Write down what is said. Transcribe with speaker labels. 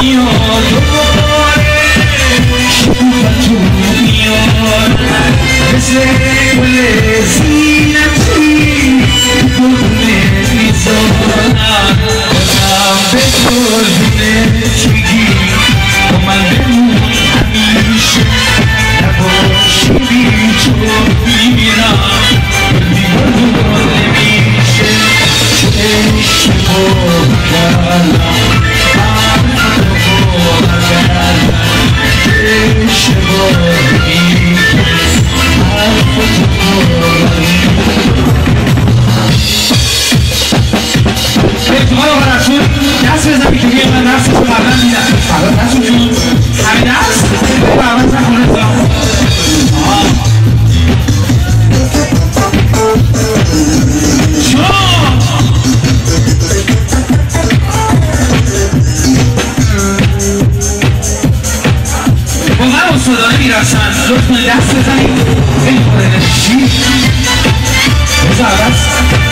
Speaker 1: میاد دوباره شکوفتون میاد مثل گل زینتی گلونه میزارم خودم به قربونه چگی با من بمون همیشه نباشی بی تو میرم دیوار نمیشه اشتباه کردم دست بزنی که بیه من دستشو قبلا میدم فردا دستشو همین دست برمت نکنه دارم واقعا استادانه میرسن لطف کنید دست بزنید نمیخوره نشی بزن بس